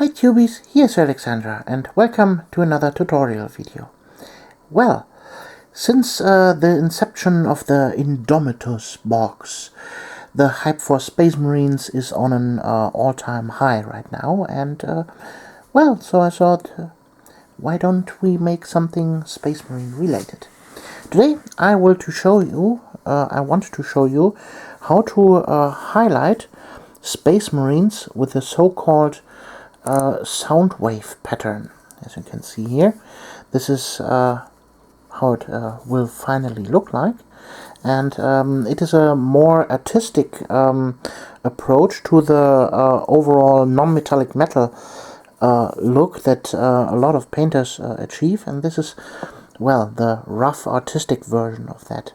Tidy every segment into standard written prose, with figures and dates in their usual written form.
Hi Tubies, here's Alexandra and welcome to another tutorial video. Well, since the inception of the Indomitus box, the hype for Space Marines is on an all-time high right now, and well, so I thought, why don't we make something Space Marine related? Today I want to show you how to highlight Space Marines with the so-called Soundwave pattern. As you can see here, this is how it will finally look like, and it is a more artistic approach to the overall non-metallic metal look that a lot of painters achieve, and this is, well, the rough artistic version of that.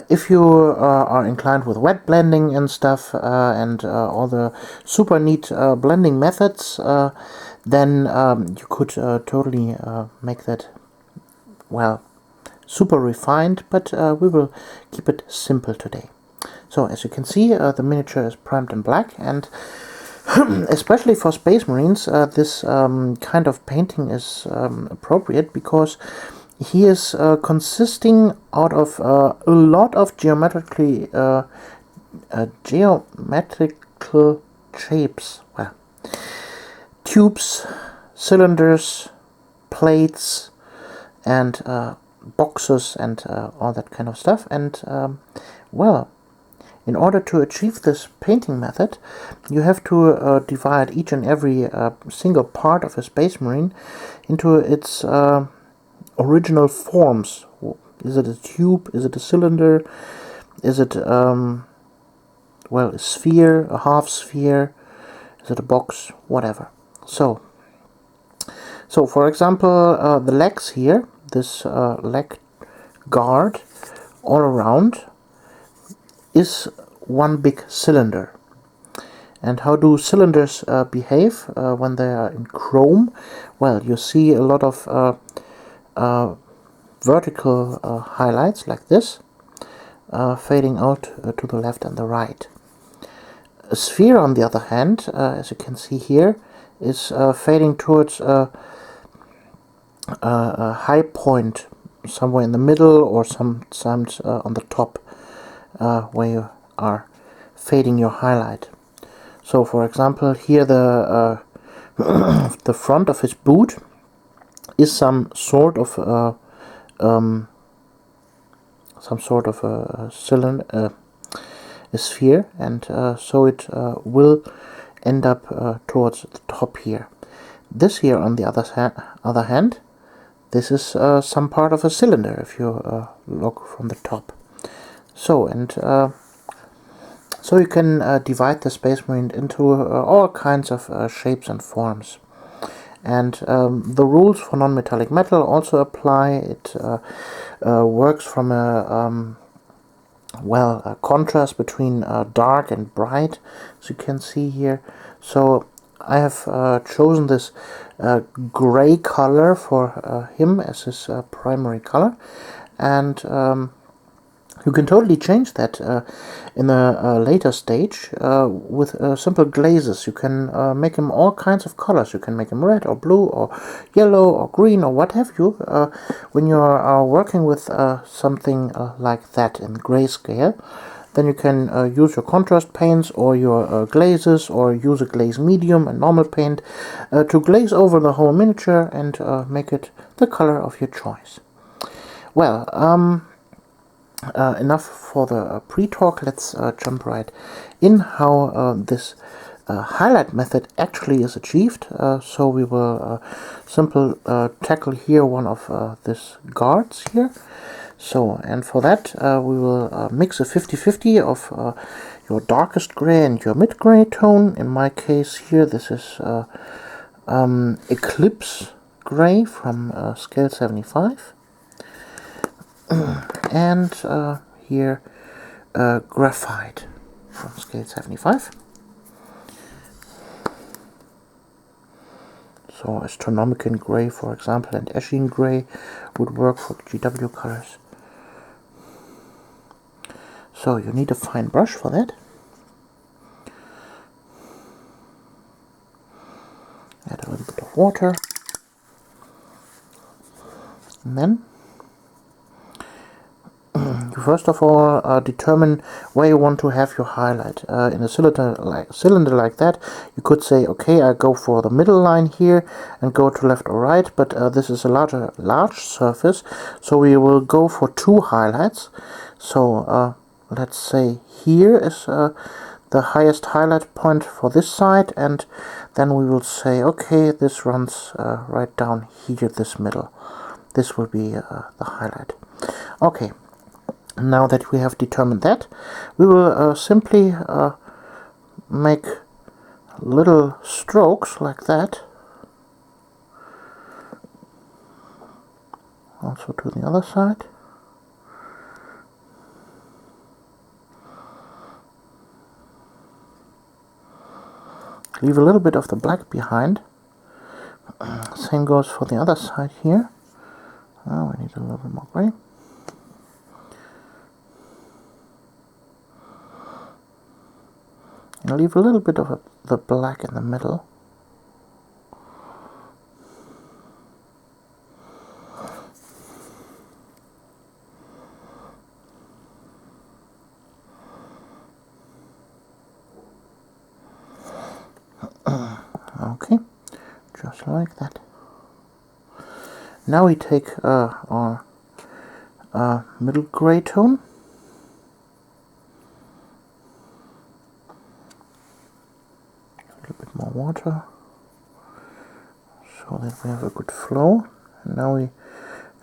If you are inclined with wet blending and stuff, and all the super neat blending methods, then you could totally make that, well, super refined, but we will keep it simple today. So as you can see, the miniature is primed in black, and especially for Space Marines, this kind of painting is appropriate because he is consisting out of a lot of geometrical shapes, well, tubes, cylinders, plates, and boxes, and all that kind of stuff. And well, in order to achieve this painting method, you have to divide each and every single part of a Space Marine into its original forms. Is it a tube? Is it a cylinder? Is it well, a sphere, a half sphere? Is it a box? Whatever. So for example, the legs here, this leg guard all around is one big cylinder. And how do cylinders behave when they are in chrome? Well, you see a lot of vertical highlights like this, fading out to the left and the right. A sphere, on the other hand, as you can see here, is fading towards a high point somewhere in the middle, or sometimes on the top, where you are fading your highlight. So for example, here the the front of his boot is some sort of a cylinder, a sphere, and so it will end up towards the top here. This here, on the other hand, this is some part of a cylinder if you look from the top. So, and so you can divide the Space Marine into all kinds of shapes and forms. And the rules for non-metallic metal also apply. It works from a contrast between dark and bright, as you can see here. So I have chosen this gray color for him as his primary color, and you can totally change that in a later stage with simple glazes. You can make him all kinds of colors. You can make him red or blue or yellow or green or what have you. When you are working with something like that in grayscale, then you can use your contrast paints or your glazes, or use a glaze medium and normal paint to glaze over the whole miniature and make it the color of your choice. Well, enough for the pre-talk. Let's jump right in how this highlight method actually is achieved. So we will tackle here one of these guards here. So, and for that we will mix a 50-50 of your darkest gray and your mid-gray tone. In my case here, this is Eclipse Gray from scale 75. And here Graphite from scale 75. So Astronomican Gray, for example, and Eschine Gray would work for GW colors. So you need a fine brush for that. little bit of water. And then you first of all determine where you want to have your highlight. In a cylinder like that, you could say, okay, I go for the middle line here and go to left or right, but this is a large surface, so we will go for 2 highlights. So let's say here is the highest highlight point for this side, and then we will say, okay, this runs right down here, this middle. This will be the highlight. Okay. Now that we have determined that, we will simply make little strokes like that. Also to the other side. Leave a little bit of the black behind. Same goes for the other side here. Oh, we need a little bit more gray. And leave a little bit of the black in the middle. Okay, just like that. Now we take our middle gray tone. More water so that we have a good flow. And now we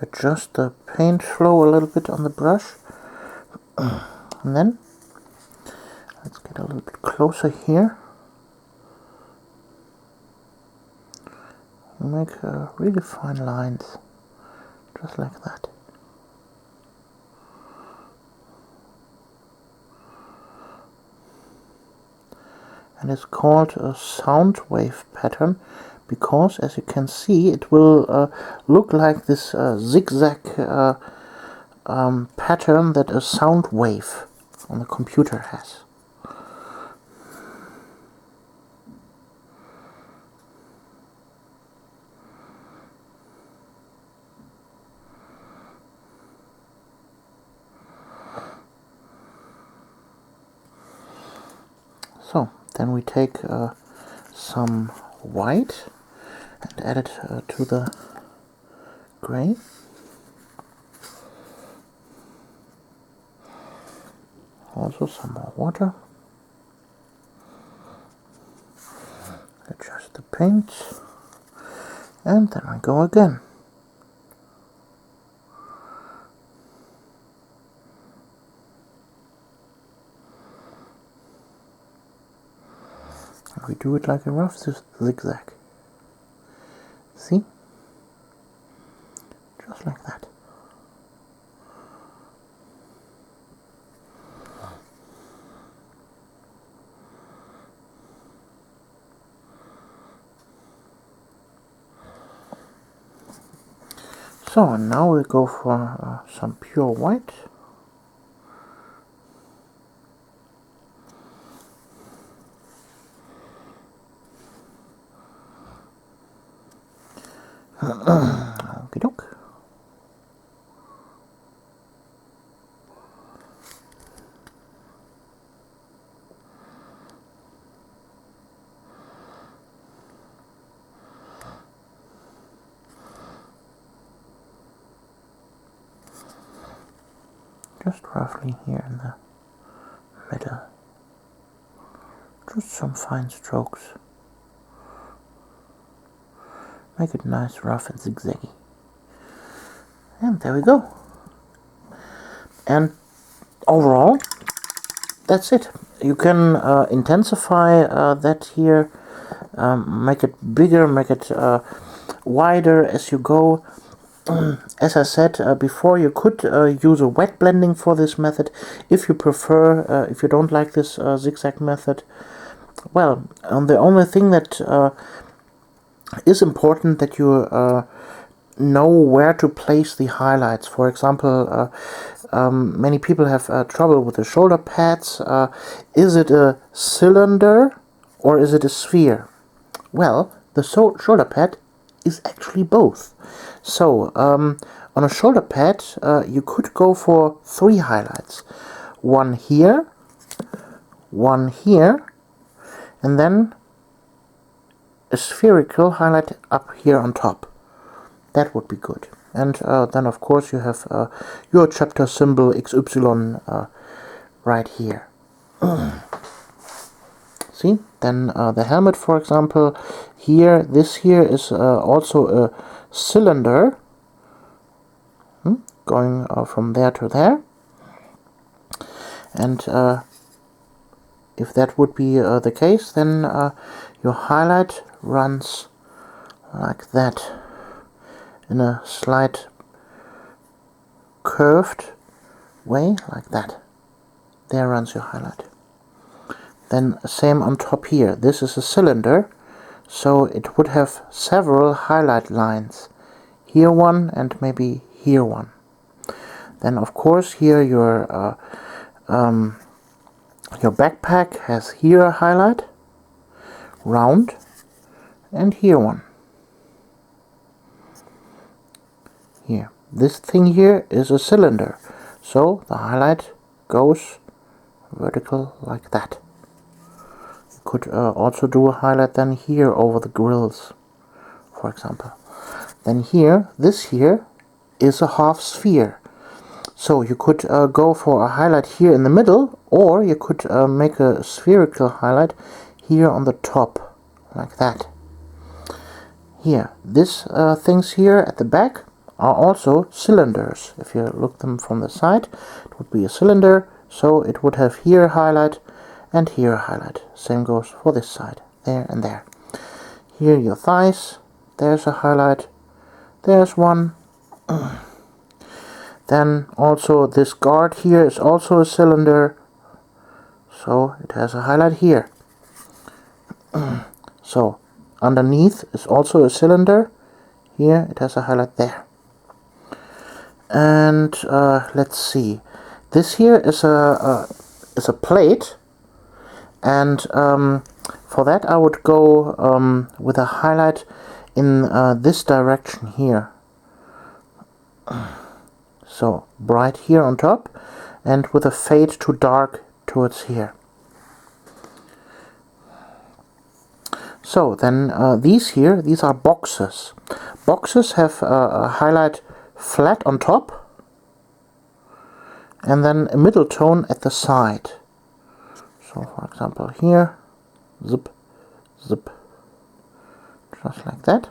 adjust the paint flow a little bit on the brush, and then let's get a little bit closer here. We make really fine lines, just like that. And it's called a Soundwave pattern because, as you can see, it will look like this zigzag pattern that a sound wave on the computer has. So then we take some white and add it to the gray. Also some more water. Adjust the paint. And then we go again. We do it like a rough zigzag. See? Just like that. So, and now we go for some pure white. Okie doke. Just roughly here in the middle. Just some fine strokes. Make it nice, rough and zigzaggy. And there we go. And overall, that's it. You can intensify that here, make it bigger, make it wider as you go. As I said before, you could use a wet blending for this method if you prefer, if you don't like this zigzag method. Well, the only thing that is important that you know where to place the highlights. For example, many people have trouble with the shoulder pads. Is it a cylinder or is it a sphere? Well, the shoulder pad is actually both. So on a shoulder pad you could go for 3 highlights. One here, and then a spherical highlight up here on top. That would be good. And then of course you have your chapter symbol XY right here. See, then the helmet, for example, here, this here is also a cylinder going from there to there. And if that would be the case, then your highlight runs like that, in a slight curved way, like that. There runs your highlight. Then same on top here. This is a cylinder, so it would have several highlight lines. Here one and maybe here one. Then of course here your backpack has here a highlight, round, and here one. Here. This thing here is a cylinder, so the highlight goes vertical like that. You could also do a highlight then here over the grills, for example. Then here, this here is a half sphere. So you could go for a highlight here in the middle, or you could make a spherical highlight here on the top, like that. Here, these things here at the back are also cylinders. If you look them from the side, it would be a cylinder, so it would have here a highlight and here a highlight. Same goes for this side, there and there. Here your thighs, there's a highlight, there's one. Then also this guard here is also a cylinder, so it has a highlight here. So underneath is also a cylinder, here it has a highlight there. And let's see, this here is a plate, and for that I would go with a highlight in this direction here. So bright here on top, and with a fade to dark towards here. So then these are boxes. Boxes have a highlight flat on top, and then a middle tone at the side. So for example here, zip, zip, just like that.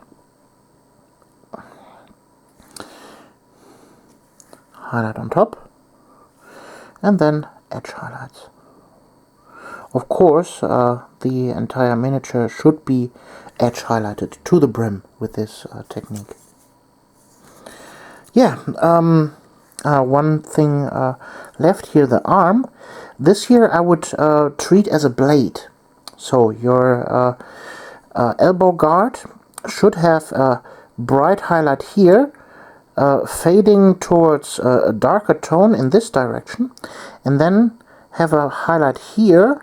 Highlight on top, and then edge highlights. Of course, the entire miniature should be edge highlighted to the brim with this technique. Yeah, one thing left here, the arm. This here I would treat as a blade. So your elbow guard should have a bright highlight here, fading towards a darker tone in this direction, and then have a highlight here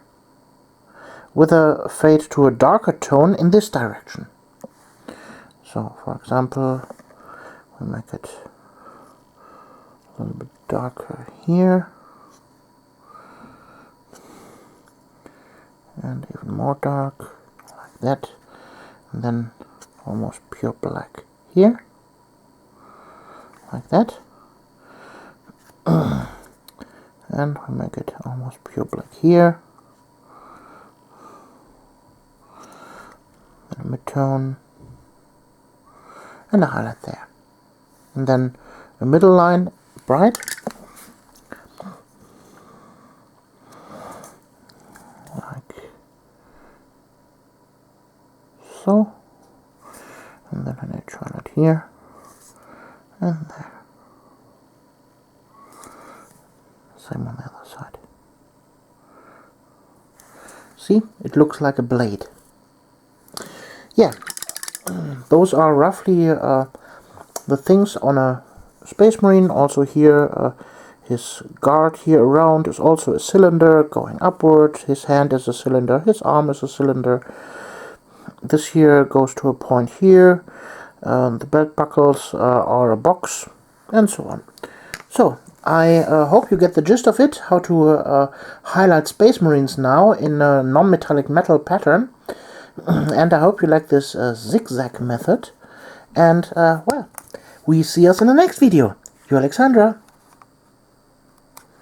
with a fade to a darker tone in this direction. So for example, we'll make it a little bit darker here, and even more dark, like that, and then almost pure black here, like that. And we make it almost pure black here, and a mid-tone, and a highlight there, and then a middle line bright, like so, and then an edge highlight here and there. Same on the other side. See, it looks like a blade. Yeah, those are roughly the things on a Space Marine. Also here, his guard here around is also a cylinder going upward. His hand is a cylinder. His arm is a cylinder. this here goes to a point here. The belt buckles are a box, and so on. So, I hope you get the gist of it, how to highlight Space Marines now in a non-metallic metal pattern. And I hope you like this zigzag method. And, well, we see us in the next video. You're Alexandra.